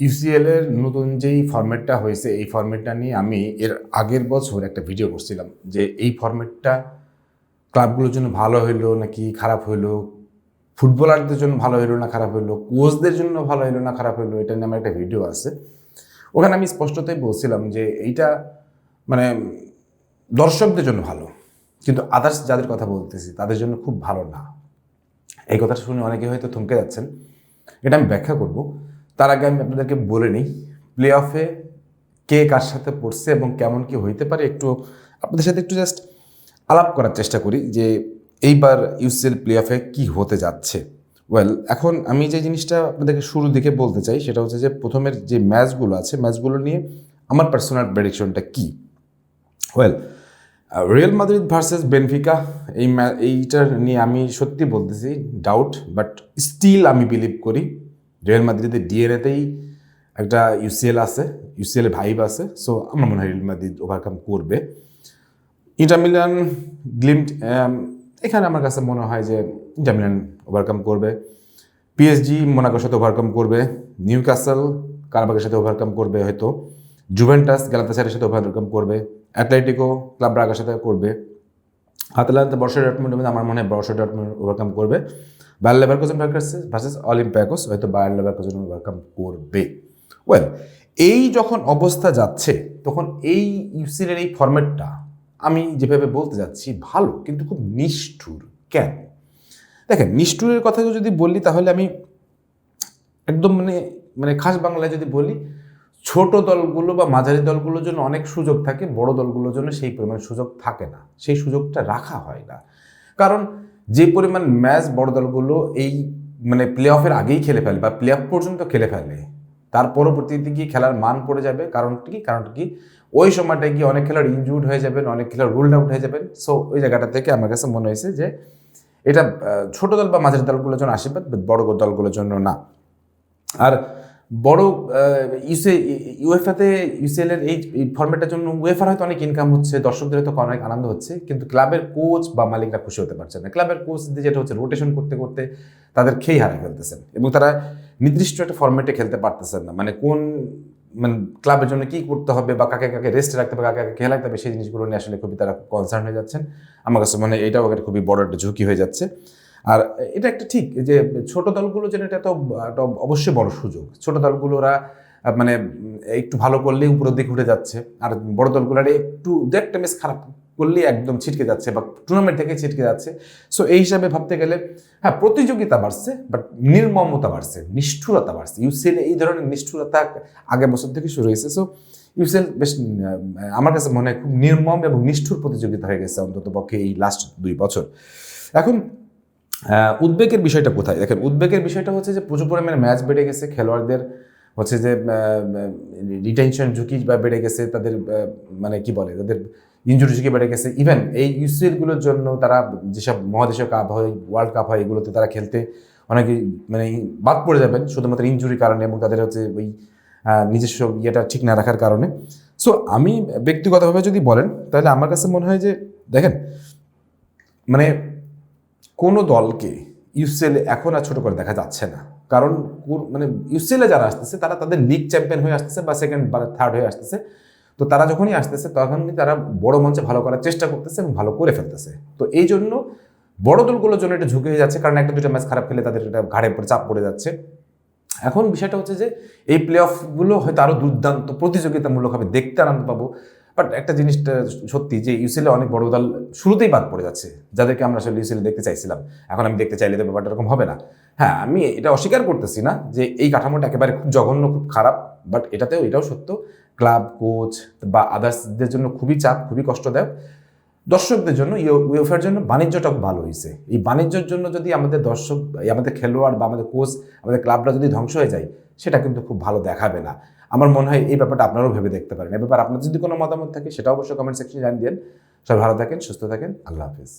UCL এর নতুন যেই ফরম্যাটটা হয়েছে এই ফরম্যাটটা নিয়ে আমি এর আগের বছর একটা ভিডিও করছিলাম যে এই ফরম্যাটটা ক্লাবগুলোর জন্য ভালো হইলো নাকি খারাপ হইলো, ফুটবলারদের জন্য ভালো হইলো না খারাপ হইলো, কোচদের জন্য ভালো হইলো না খারাপ হইলো, এটা নিয়ে আমার একটা ভিডিও আছে। ওখানে আমি স্পষ্টতই বলছিলাম যে এইটা মানে দর্শকদের জন্য ভালো, কিন্তু আদার্স যাদের কথা বলতেছি তাদের জন্য খুব ভালো না। এই কথাটা শুনে অনেকে হয়তো থমকে যাচ্ছেন, এটা আমি ব্যাখ্যা করব। তার আগে আমি আপনাদেরকে বলে নিই প্লে অফে কে কার সাথে পড়ছে এবং কেমন কি হইতে পারে একটু আপনাদের সাথে একটু জাস্ট আলাপ করার চেষ্টা করি যে এইবার ইউসিএল প্লে অফে কী হতে যাচ্ছে। এখন আমি যে জিনিসটা আপনাদেরকে শুরু দিকে বলতে চাই সেটা হচ্ছে যে প্রথমের যে ম্যাচগুলো আছে ম্যাচগুলো নিয়ে আমার পার্সোনাল প্রেডিকশনটা কী। রিয়াল মাদ্রিদ ভার্সেস বেনফিকা এইটার নিয়ে আমি সত্যি বলতেছি ডাউট, বাট স্টিল আমি বিলিভ করি রিয়াল মাদ্রিদের ডিএনএতেই একটা ইউসিএল আছে, ইউসিএল ভাইব আছে। সো আমার মনে হয় রিয়াল মাদ্রিদ ওভারকাম করবে। ইন্টার মিলান গ্লিমট, এখানে আমার কাছে মনে হয় যে ইন্টার মিলান ওভারকাম করবে। পিএসজি মোনাকোর সাথে ওভারকাম করবে। নিউক্যাসল কারাবাগের সাথে ওভারকাম করবে হয়তো। জুভেন্টাস গ্যালাতাসারাইয়ের সাথে ওভারকাম করবে। অ্যাটলেটিকো ক্লাব ব্রাগার সাথে করবে। আতালান্তা বর্ষা ডটমুন্ডের মধ্যে আমার মনে হয় বর্ষা ডটমুন্ড ওভারকাম করবে। বায়ার লেভারকুসেন ভার্সেস অলিম্পিয়াকোস হয়তো বায়ার লেভারকুসেন ওভারকাম করবে। এই যখন অবস্থা যাচ্ছে তখন এই ইউসিএলের এই ফরম্যাটটা আমি যেভাবে বলতে যাচ্ছি ভালো, কিন্তু খুব নিষ্ঠুর। কেন দেখেন, নিষ্ঠুরের কথা যদি বলি তাহলে আমি একদম মানে খাস বাংলায় যদি বলি, ছোট দলগুলো বা মাঝারি দলগুলোর জন্য অনেক সুযোগ থাকে, বড় দলগুলোর জন্য সেই পরিমাণ সুযোগ থাকে না, সেই সুযোগটা রাখা হয় না। কারণ যে পরিমাণ ম্যাচ বড় দলগুলো এই প্লে অফের আগেই খেলে ফেলে বা প্লে অফ পর্যন্ত খেলে ফেলে, তার পরবর্তীতে গিয়ে খেলার মান পড়ে যাবে। কারণটা কি ওই সময়টায় গিয়ে অনেক খেলোয়াড় ইনজুর্ড হয়ে যাবেন, অনেক খেলোয়াড় রুলড আউট হয়ে যাবেন। সো ওই জায়গাটা থেকে আমার কাছে মনে হয়েছে যে এটা ছোট দল বা মাঝারি দলগুলোর জন্য আশীর্বাদ, বড় দলগুলোর জন্য না। আর বড় ইউএফএতে ইউসিএল এর এই ফরম্যাটের জন্য উয়েফার হয়তো অনেক ইনকাম হচ্ছে, দর্শকদের হয়তো অনেক আনন্দ হচ্ছে, কিন্তু ক্লাবের কোচ বা মালিকরা খুশি হতে পারছে না। ক্লাবের কোচদের যেটা হচ্ছে রোটেশন করতে করতে তাদের খেই হারিয়ে ফেলতেছেন এবং তারা নির্দিষ্ট একটা ফরম্যাটে খেলতে পারতেছেন না। কোন ক্লাবের জন্য কি করতে হবে বা কাকে কাকে রেস্টে রাখতে হবে, কাকে কাকে খেলা রাখতে হবে, সেই জিনিসগুলো নিয়ে আসলে খুবই তারা কনসার্ন হয়ে যাচ্ছেন। আমার কাছে এটাও একটা খুবই বড় একটা ঝুঁকি হয়ে যাচ্ছে। আর এটা একটা ঠিক যে ছোট দলগুলো যেন এটা তো অবশ্যই বড় সুযোগ। ছোট দলগুলোরা একটু ভালো করলেই উপরের দিকে উঠে যাচ্ছে, আর বড় দলগুলোরা একটু দু একটা ম্যাচ খারাপ করলেই একদম ছিটকে যাচ্ছে বা টুর্নামেন্ট থেকে ছিটকে যাচ্ছে। সো এই হিসাবে ভাবতে গেলে হ্যাঁ, প্রতিযোগিতা বাড়ছে, বাট নির্মমতা বাড়ছে, নিষ্ঠুরতা বাড়ছে। ইউসিএল এই ধরনের নিষ্ঠুরতা আগের বছর থেকে শুরু হয়েছে। সো ইউসিএল বেশ আমার কাছে মনে হয় খুব নির্মম এবং নিষ্ঠুর প্রতিযোগিতা হয়ে গেছে অন্তত পক্ষে এই লাস্ট 2 বছর। এখন উদ্বেগের বিষয়টা কোথায় দেখেন, উদ্বেগের বিষয়টা হচ্ছে যে প্রচুর পরিমাণে ম্যাচ বেড়ে গেছে, খেলোয়াড়দের হচ্ছে যে রিটেনশন ঝুঁকি বেড়ে গেছে, তাদের তাদের ইনজুরি ঝুঁকি বেড়ে গেছে। ইভেন এই ইউসিএলগুলোর জন্য তারা যেসব মহাদেশীয় কাপ হয়, ওয়ার্ল্ড কাপ হয়, এগুলোতে তারা খেলতে অনেকে বাদ পড়ে যাবেন শুধুমাত্র ইনজুরির কারণে এবং তাদের হচ্ছে ওই নিজস্ব ইয়েটা ঠিক না রাখার কারণে। সো আমি ব্যক্তিগতভাবে যদি বলেন তাহলে আমার কাছে মনে হয় যে দেখেন কোনো দলকে ইউসিএলে এখন আর ছোট করে দেখা যাচ্ছে না। কারণ ইউসিএলে যারা আসতেছে তারা তাদের লিগ চ্যাম্পিয়ন হয়ে আসতেছে বা সেকেন্ড বা থার্ড হয়ে আসতেছে। তো তারা যখনই আসতেছে তখনই তারা বড় মঞ্চে ভালো করার চেষ্টা করতেছে এবং ভালো করে ফেলতেছে। তো এই জন্য বড় দলগুলোর জন্য এটা ঝুঁকি হয়ে যাচ্ছে, কারণ একটা দুটো ম্যাচ খারাপ খেলে তাদের এটা ঘাড়ের উপরে চাপ পড়ে যাচ্ছে। এখন বিষয়টা হচ্ছে যে এই প্লে অফগুলো হয়তো আরও দুর্দান্ত প্রতিযোগিতামূলকভাবে দেখতে আনন্দ পাবো। বাট একটা জিনিসটা সত্যি যে ইউসিএলে অনেক বড় দল শুরুতেই বাদ পড়ে যাচ্ছে, যাদেরকে আমরা আসলে ইউসিএলে দেখতে চাইছিলাম। এখন আমি দেখতে চাইলে তো ব্যাপারটা এরকম হবে না। হ্যাঁ, আমি এটা অস্বীকার করতেছি না যে এই কাঠামোটা একেবারে খুব জঘন্য, খুব খারাপ, বাট এটাও সত্য ক্লাব কোচ বা আদার্সদের জন্য খুবই চাপ, খুবই কষ্টদায়ক। দর্শকদের জন্য উয়েফার জন্য বাণিজ্যটা খুব ভালো হয়েছে। এই বাণিজ্যের জন্য যদি আমাদের দর্শক, আমাদের খেলোয়াড় বা আমাদের কোচ, আমাদের ক্লাবরা যদি ধ্বংস হয়ে যায়, সেটা কিন্তু খুব ভালো দেখাবে না। আমার মনে হয় এই ব্যাপারটা আপনারাও ভেবে দেখতে পারেন। এ ব্যাপারে আপনার যদি কোনো মতামত থাকে সেটা অবশ্যই কমেন্ট সেকশনে জানিয়ে দেন। সবাই ভালো থাকেন, সুস্থ থাকেন, আল্লাহ হাফিজ।